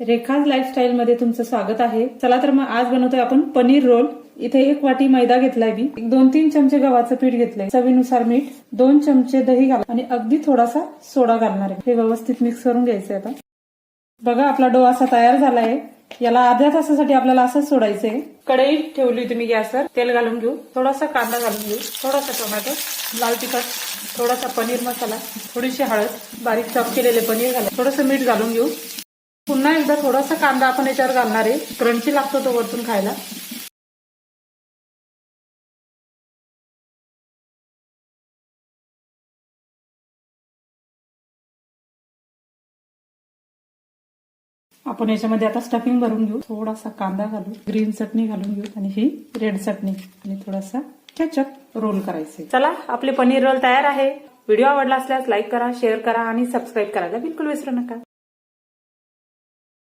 Rekha's lifestyle मध्ये तुमचं स्वागत आहे। चला तर मग आज बनवतोय आपण पनीर रोल। इथे 1 वाटी मैदा घेतलाय मी, 2-3 चमचे गव्हाचं पीठ घेतलंय, चवीनुसार मीठ, 2 चमचे दही घाला आणि अगदी थोडासा सोडा घालणार आहे। हे व्यवस्थित मिक्स करून घ्यायचंय। आता बघा आपला डो असा तयार झालाय। याला अर्ध्या तासासाठी आपल्याला असंच सोडायचंय। कढई ठेवली तुम्ही गॅसवर, तेल घालून घेऊ, थोडासा कांदा घालून घेऊ, थोडासा टोमॅटो, लाल तिखट, थोडासा पनीर मसाला, थोडीशी हळद, बारीक चॉप केलेले पनीर घाला, थोडंसं मीठ घालून घेऊ। पुन्हा एकदा थोडासा कांदा आपण याच्यावर घालणार आहे, क्रंची लागतो तो वरतून खायला। आपण याच्यामध्ये आता स्टफिंग भरून घेऊ। थोडासा कांदा घालू, ग्रीन चटणी घालून घेऊ आणि ही रेड चटणी आणि थोडासा केचप रोल करायचे। चला आपले पनीर रोल तयार आहे। व्हिडिओ आवडला असल्यास लाईक करा, शेअर करा आणि सबस्क्राईब करायला बिलकुल विसरू नका।